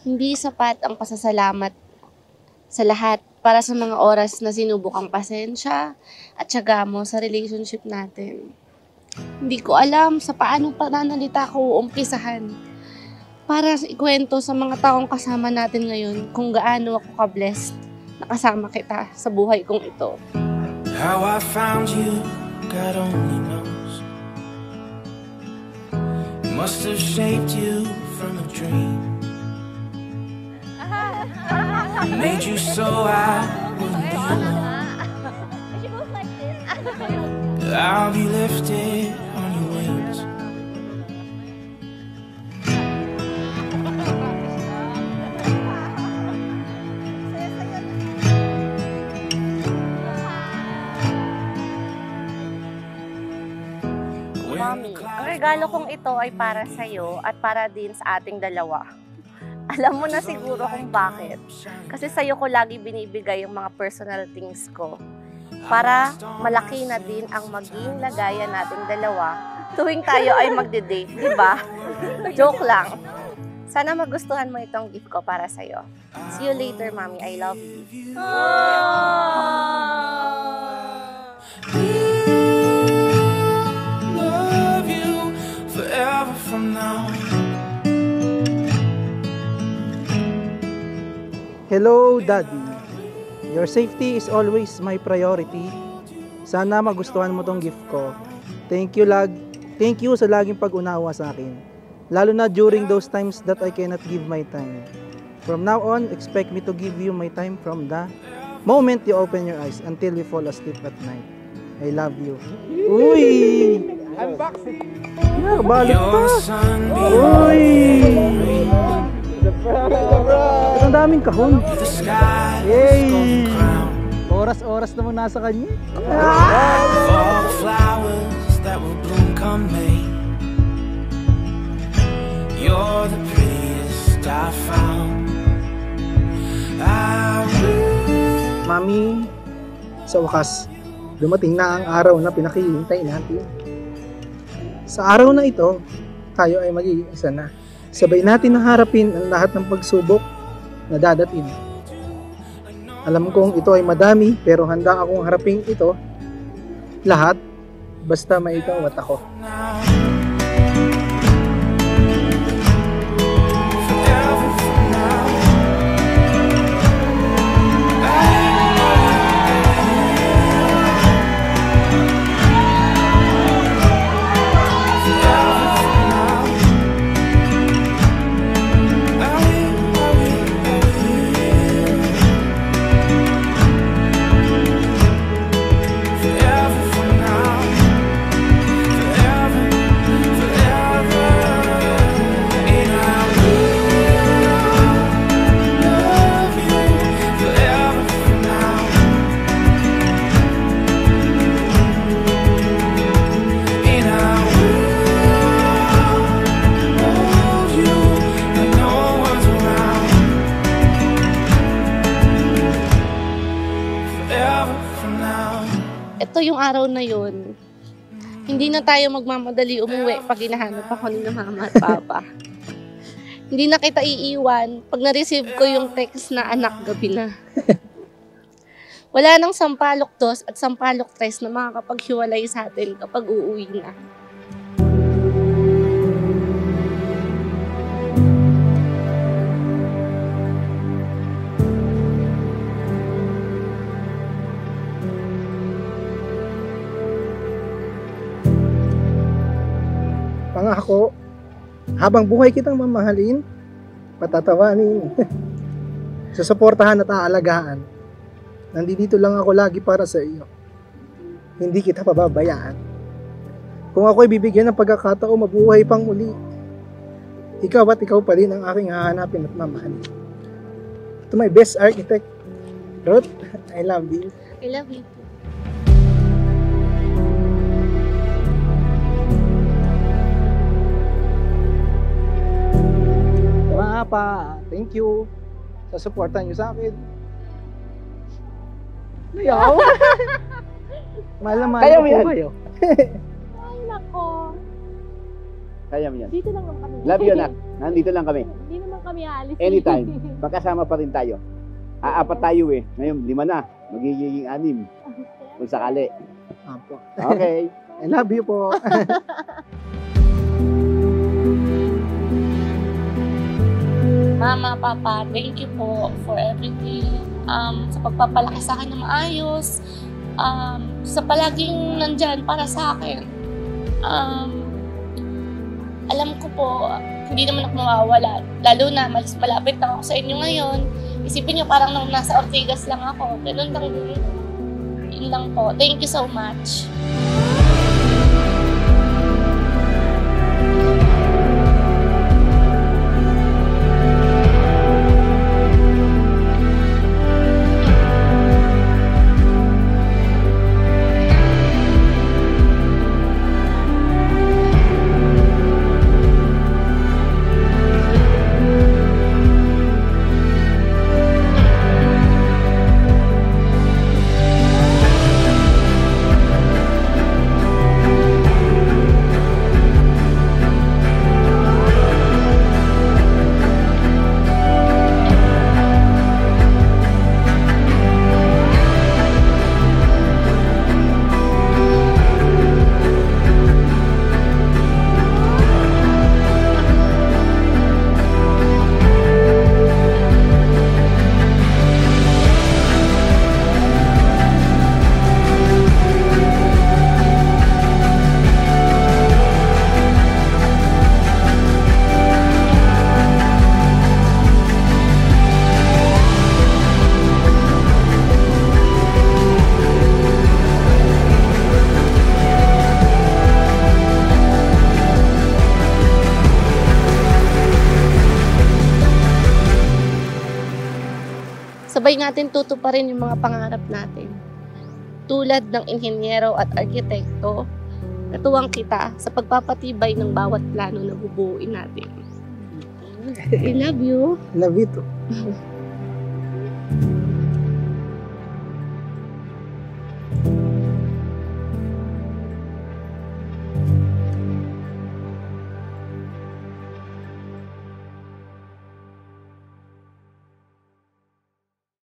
Hindi sapat ang pasasalamat sa lahat para sa mga oras na sinubok ang pasensya at tiyaga mo sa relationship natin. Hindi ko alam sa paanong pananalita ko uumpisahan para ikwento sa mga taong kasama natin ngayon kung gaano ako ka-blessed na kasama kita sa buhay kong ito. How I found you, God only knows. It must have shaped you from a dream. Made you so I wouldn't be alone. I'll be lifted on your wings. Mommy, ang regalo kong ito ay para sa'yo at para din sa ating dalawa. Alam mo na siguro kung bakit. Kasi sa'yo ko lagi binibigay yung mga personal things ko. Para malaki na din ang maging lagayan nating dalawa tuwing tayo ay magde-date, di ba? Joke lang. Sana magustuhan mo itong gift ko para sa'yo. See you later, Mommy. I love you. Love you forever from now. Hello, Daddy. Your safety is always my priority. Sana magustuhan mo tong gift ko. Thank you sa laging pag-unawa sa akin. Lalo na during those times that I cannot give my time. From now on, expect me to give you my time from the moment you open your eyes until you fall asleep at night. I love you. Uy! Unboxing! Balik pa! Uy! Ang daming kahon. Yay! Oras-oras naman nasa kanya. All the flowers that will bloom come May. You're the prettiest I found. Mami, sa wakas, dumating na ang araw na pinakihintay natin. Sa araw na ito, tayo ay magiging isa na. Sabay natin harapin ang lahat ng pagsubok na dadating. Alam kong ito ay madami, pero handa akong harapin ito lahat, basta may ikaw at ako. Ito yung araw na yun. Hindi na tayo magmamadali umuwi pag hinahanap ako ni Mama at Papa. Hindi na kita iiwan pag na-receive ko yung text na anak gabi na. Wala nang sampalok 2 at sampalok 3 na makakapaghiwalay sa atin kapag uuwi na. Pangako, habang buhay kitang mamahalin, patatawanin, susuportahan at aalagaan. Nandito lang ako lagi para sa iyo. Hindi kita pababayaan. Kung ako'y bibigyan ng pagkakataon mabuhay pang muli, ikaw at ikaw pa rin ang aking hahanapin at mamahalin. To my best architect, Ruth, I love you. I love you. Mga pa, thank you sa suporta niyo sa akin. Ayaw. Mahal na mahal ko po kayo. Ay, nako. Kaya mo yan. Dito lang naman kami. Love you, anak. Nandito lang kami. Hindi naman kami aalis. Anytime. Magkasama pa rin tayo. Aapat tayo eh. Ngayon, 5 na. Magiging 6. Kung sakali. Apo. Okay. I love you po. Mama, Papa, thank you po for everything. Sa pagpapalaki sa akin na maayos. Sa palaging nandyan para sa akin. Alam ko po, hindi naman ako mawawala. Lalo na, malapit na ako sa inyo ngayon. Isipin niyo parang nung nasa Ortigas lang ako. Ganun lang din. Yun lang po. Thank you so much. Sabay natin tutuparin yung mga pangarap natin. Tulad ng inhinyero at arkitekto, natuwang kita sa pagpapatibay ng bawat plano na bubuuin natin. I love you. Love you too.